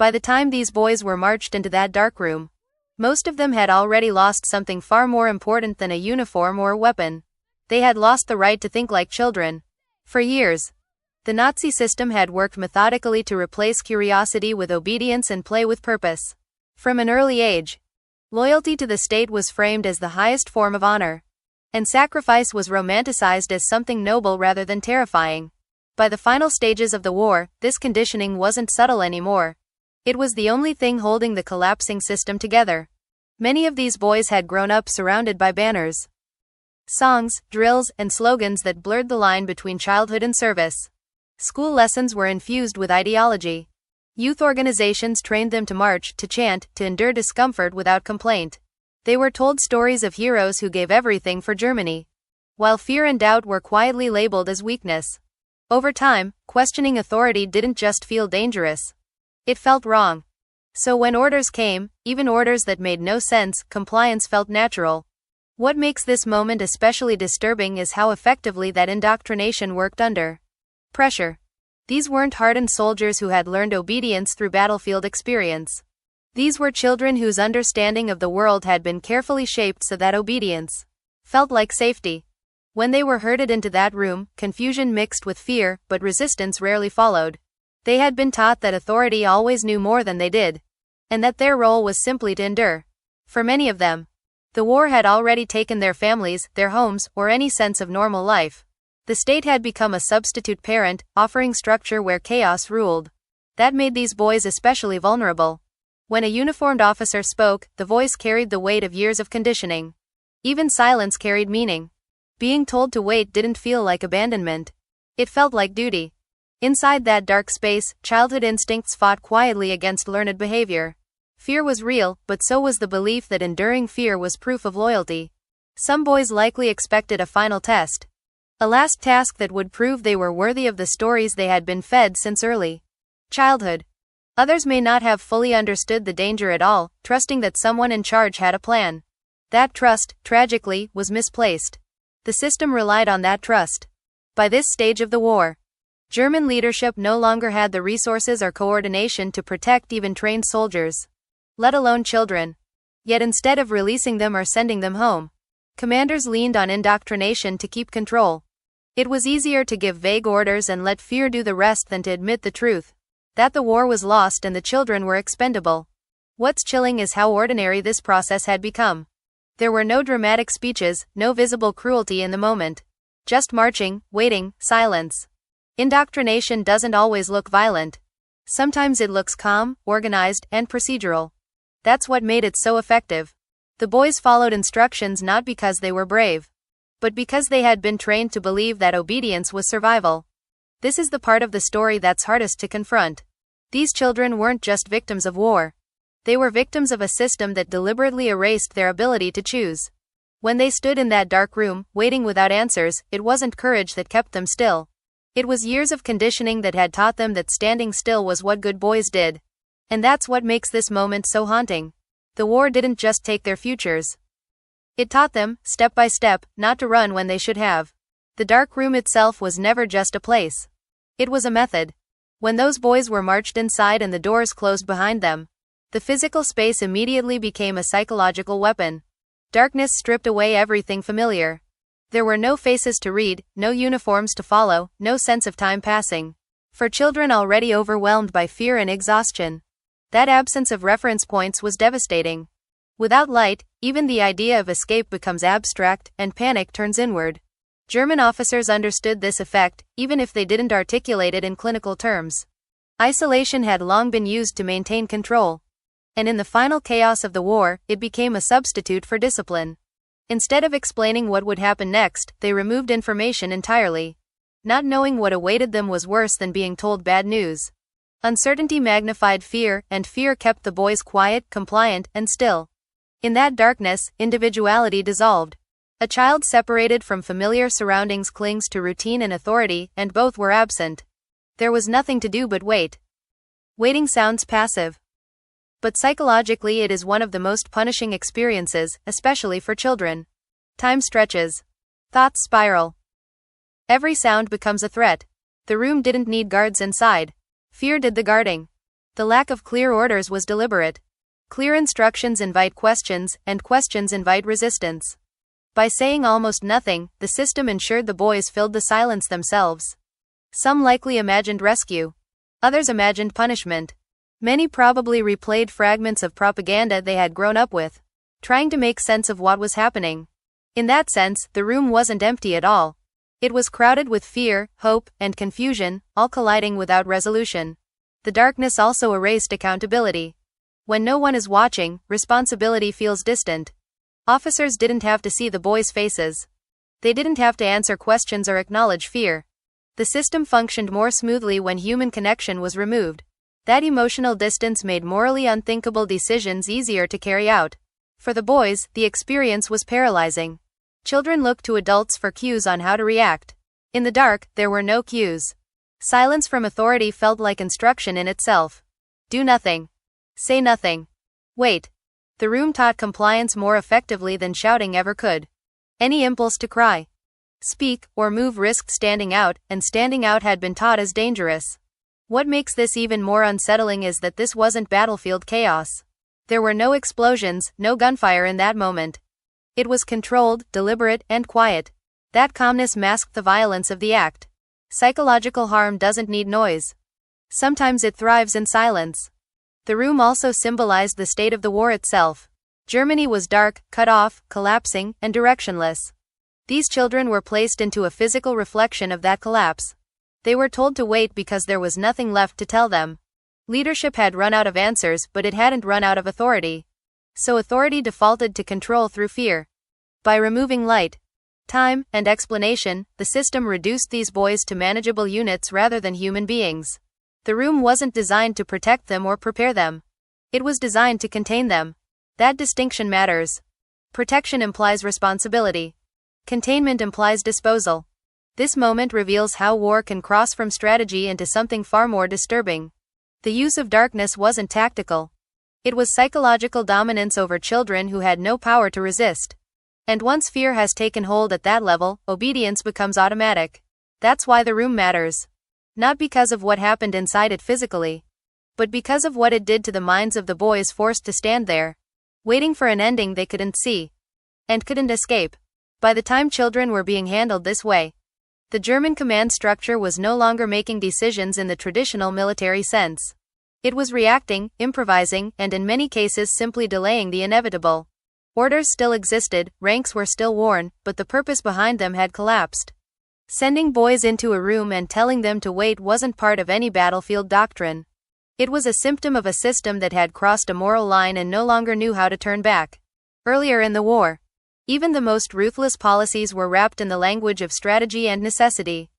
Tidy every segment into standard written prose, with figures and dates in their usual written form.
By the time these boys were marched into that dark room, most of them had already lost something far more important than a uniform or a weapon. They had lost the right to think like children. For years, the Nazi system had worked methodically to replace curiosity with obedience and play with purpose. From an early age, loyalty to the state was framed as the highest form of honor, and sacrifice was romanticized as something noble rather than terrifying. By the final stages of the war, this conditioning wasn't subtle anymore. It was the only thing holding the collapsing system together. Many of these boys had grown up surrounded by banners, songs, drills, and slogans that blurred the line between childhood and service. School lessons were infused with ideology. Youth organizations trained them to march, to chant, to endure discomfort without complaint. They were told stories of heroes who gave everything for Germany, while fear and doubt were quietly labeled as weakness. Over time, questioning authority didn't just feel dangerous. It felt wrong. So when orders came, even orders that made no sense, compliance felt natural. What makes this moment especially disturbing is how effectively that indoctrination worked under pressure. These weren't hardened soldiers who had learned obedience through battlefield experience. These were children whose understanding of the world had been carefully shaped so that obedience felt like safety. When they were herded into that room, confusion mixed with fear, but resistance rarely followed. They had been taught that authority always knew more than they did, and that their role was simply to endure. For many of them, the war had already taken their families, their homes, or any sense of normal life. The state had become a substitute parent, offering structure where chaos ruled. That made these boys especially vulnerable. When a uniformed officer spoke, the voice carried the weight of years of conditioning. Even silence carried meaning. Being told to wait didn't feel like abandonment. It felt like duty. Inside that dark space, childhood instincts fought quietly against learned behavior. Fear was real, but so was the belief that enduring fear was proof of loyalty. Some boys likely expected a final test, a last task that would prove they were worthy of the stories they had been fed since early childhood. Others may not have fully understood the danger at all, trusting that someone in charge had a plan. That trust, tragically, was misplaced. The system relied on that trust. By this stage of the war, German leadership no longer had the resources or coordination to protect even trained soldiers, let alone children. Yet instead of releasing them or sending them home, commanders leaned on indoctrination to keep control. It was easier to give vague orders and let fear do the rest than to admit the truth, that the war was lost and the children were expendable. What's chilling is how ordinary this process had become. There were no dramatic speeches, no visible cruelty in the moment. Just marching, waiting, silence. Indoctrination doesn't always look violent. Sometimes it looks calm, organized, and procedural. That's what made it so effective. The boys followed instructions not because they were brave, but because they had been trained to believe that obedience was survival. This is the part of the story that's hardest to confront. These children weren't just victims of war. They were victims of a system that deliberately erased their ability to choose. When they stood in that dark room, waiting without answers, it wasn't courage that kept them still. It was years of conditioning that had taught them that standing still was what good boys did. And that's what makes this moment so haunting. The war didn't just take their futures. It taught them, step by step, not to run when they should have. The dark room itself was never just a place. It was a method. When those boys were marched inside and the doors closed behind them, the physical space immediately became a psychological weapon. Darkness stripped away everything familiar. There were no faces to read, no uniforms to follow, no sense of time passing. For children already overwhelmed by fear and exhaustion, that absence of reference points was devastating. Without light, even the idea of escape becomes abstract, and panic turns inward. German officers understood this effect, even if they didn't articulate it in clinical terms. Isolation had long been used to maintain control. And in the final chaos of the war, it became a substitute for discipline. Instead of explaining what would happen next, they removed information entirely. Not knowing what awaited them was worse than being told bad news. Uncertainty magnified fear, and fear kept the boys quiet, compliant, and still. In that darkness, individuality dissolved. A child separated from familiar surroundings clings to routine and authority, and both were absent. There was nothing to do but wait. Waiting sounds passive, but psychologically it is one of the most punishing experiences, especially for children. Time stretches. Thoughts spiral. Every sound becomes a threat. The room didn't need guards inside. Fear did the guarding. The lack of clear orders was deliberate. Clear instructions invite questions, and questions invite resistance. By saying almost nothing, the system ensured the boys filled the silence themselves. Some likely imagined rescue. Others imagined punishment. Many probably replayed fragments of propaganda they had grown up with, trying to make sense of what was happening. In that sense, the room wasn't empty at all. It was crowded with fear, hope, and confusion, all colliding without resolution. The darkness also erased accountability. When no one is watching, responsibility feels distant. Officers didn't have to see the boys' faces. They didn't have to answer questions or acknowledge fear. The system functioned more smoothly when human connection was removed. That emotional distance made morally unthinkable decisions easier to carry out. For the boys, the experience was paralyzing. Children looked to adults for cues on how to react. In the dark, there were no cues. Silence from authority felt like instruction in itself. Do nothing. Say nothing. Wait. The room taught compliance more effectively than shouting ever could. Any impulse to cry, speak, or move risked standing out, and standing out had been taught as dangerous. What makes this even more unsettling is that this wasn't battlefield chaos. There were no explosions, no gunfire in that moment. It was controlled, deliberate, and quiet. That calmness masked the violence of the act. Psychological harm doesn't need noise. Sometimes it thrives in silence. The room also symbolized the state of the war itself. Germany was dark, cut off, collapsing, and directionless. These children were placed into a physical reflection of that collapse. They were told to wait because there was nothing left to tell them. Leadership had run out of answers, but it hadn't run out of authority. So authority defaulted to control through fear. By removing light, time, and explanation, the system reduced these boys to manageable units rather than human beings. The room wasn't designed to protect them or prepare them. It was designed to contain them. That distinction matters. Protection implies responsibility. Containment implies disposal. This moment reveals how war can cross from strategy into something far more disturbing. The use of darkness wasn't tactical. It was psychological dominance over children who had no power to resist. And once fear has taken hold at that level, obedience becomes automatic. That's why the room matters. Not because of what happened inside it physically, but because of what it did to the minds of the boys forced to stand there, waiting for an ending they couldn't see and couldn't escape. By the time children were being handled this way, the German command structure was no longer making decisions in the traditional military sense. It was reacting, improvising, and in many cases simply delaying the inevitable. Orders still existed, ranks were still worn, but the purpose behind them had collapsed. Sending boys into a room and telling them to wait wasn't part of any battlefield doctrine. It was a symptom of a system that had crossed a moral line and no longer knew how to turn back. Earlier in the war, even the most ruthless policies were wrapped in the language of strategy and necessity.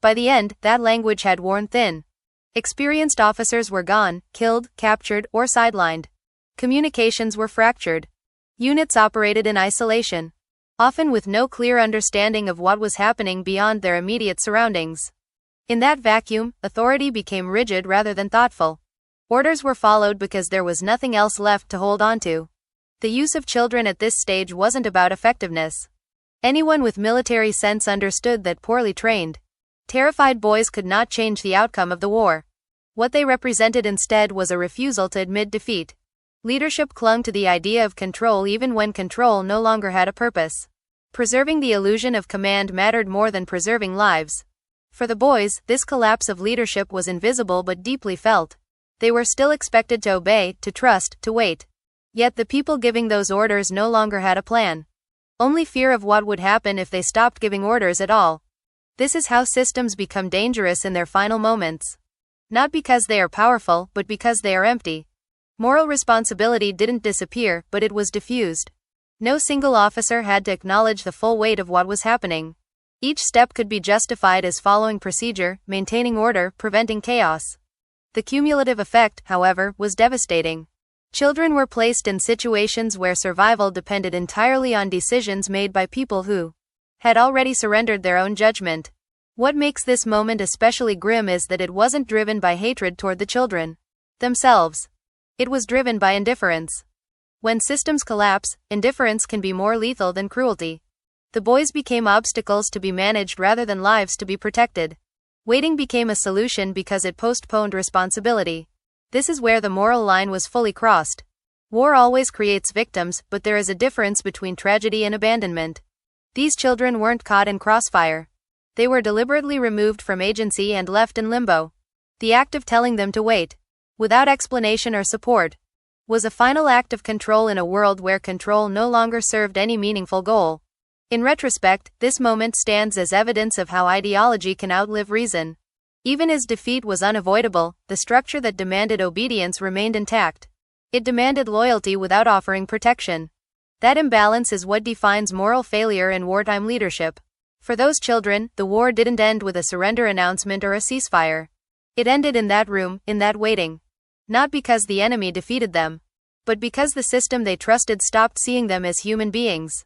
By the end, that language had worn thin. Experienced officers were gone, killed, captured, or sidelined. Communications were fractured. Units operated in isolation, often with no clear understanding of what was happening beyond their immediate surroundings. In that vacuum, authority became rigid rather than thoughtful. Orders were followed because there was nothing else left to hold on to. The use of children at this stage wasn't about effectiveness. Anyone with military sense understood that poorly trained, terrified boys could not change the outcome of the war. What they represented instead was a refusal to admit defeat. Leadership clung to the idea of control even when control no longer had a purpose. Preserving the illusion of command mattered more than preserving lives. For the boys, this collapse of leadership was invisible but deeply felt. They were still expected to obey, to trust, to wait. Yet the people giving those orders no longer had a plan. Only fear of what would happen if they stopped giving orders at all. This is how systems become dangerous in their final moments. Not because they are powerful, but because they are empty. Moral responsibility didn't disappear, but it was diffused. No single officer had to acknowledge the full weight of what was happening. Each step could be justified as following procedure, maintaining order, preventing chaos. The cumulative effect, however, was devastating. Children were placed in situations where survival depended entirely on decisions made by people who had already surrendered their own judgment. What makes this moment especially grim is that it wasn't driven by hatred toward the children themselves. It was driven by indifference. When systems collapse, indifference can be more lethal than cruelty. The boys became obstacles to be managed rather than lives to be protected. Waiting became a solution because it postponed responsibility. This is where the moral line was fully crossed. War always creates victims, but there is a difference between tragedy and abandonment. These children weren't caught in crossfire. They were deliberately removed from agency and left in limbo. The act of telling them to wait, without explanation or support, was a final act of control in a world where control no longer served any meaningful goal. In retrospect, this moment stands as evidence of how ideology can outlive reason. Even as defeat was unavoidable, the structure that demanded obedience remained intact. It demanded loyalty without offering protection. That imbalance is what defines moral failure in wartime leadership. For those children, the war didn't end with a surrender announcement or a ceasefire. It ended in that room, in that waiting. Not because the enemy defeated them, but because the system they trusted stopped seeing them as human beings.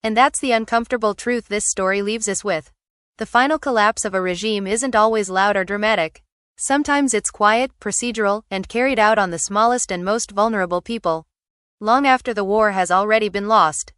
And that's the uncomfortable truth this story leaves us with. The final collapse of a regime isn't always loud or dramatic. Sometimes it's quiet, procedural, and carried out on the smallest and most vulnerable people. Long after the war has already been lost.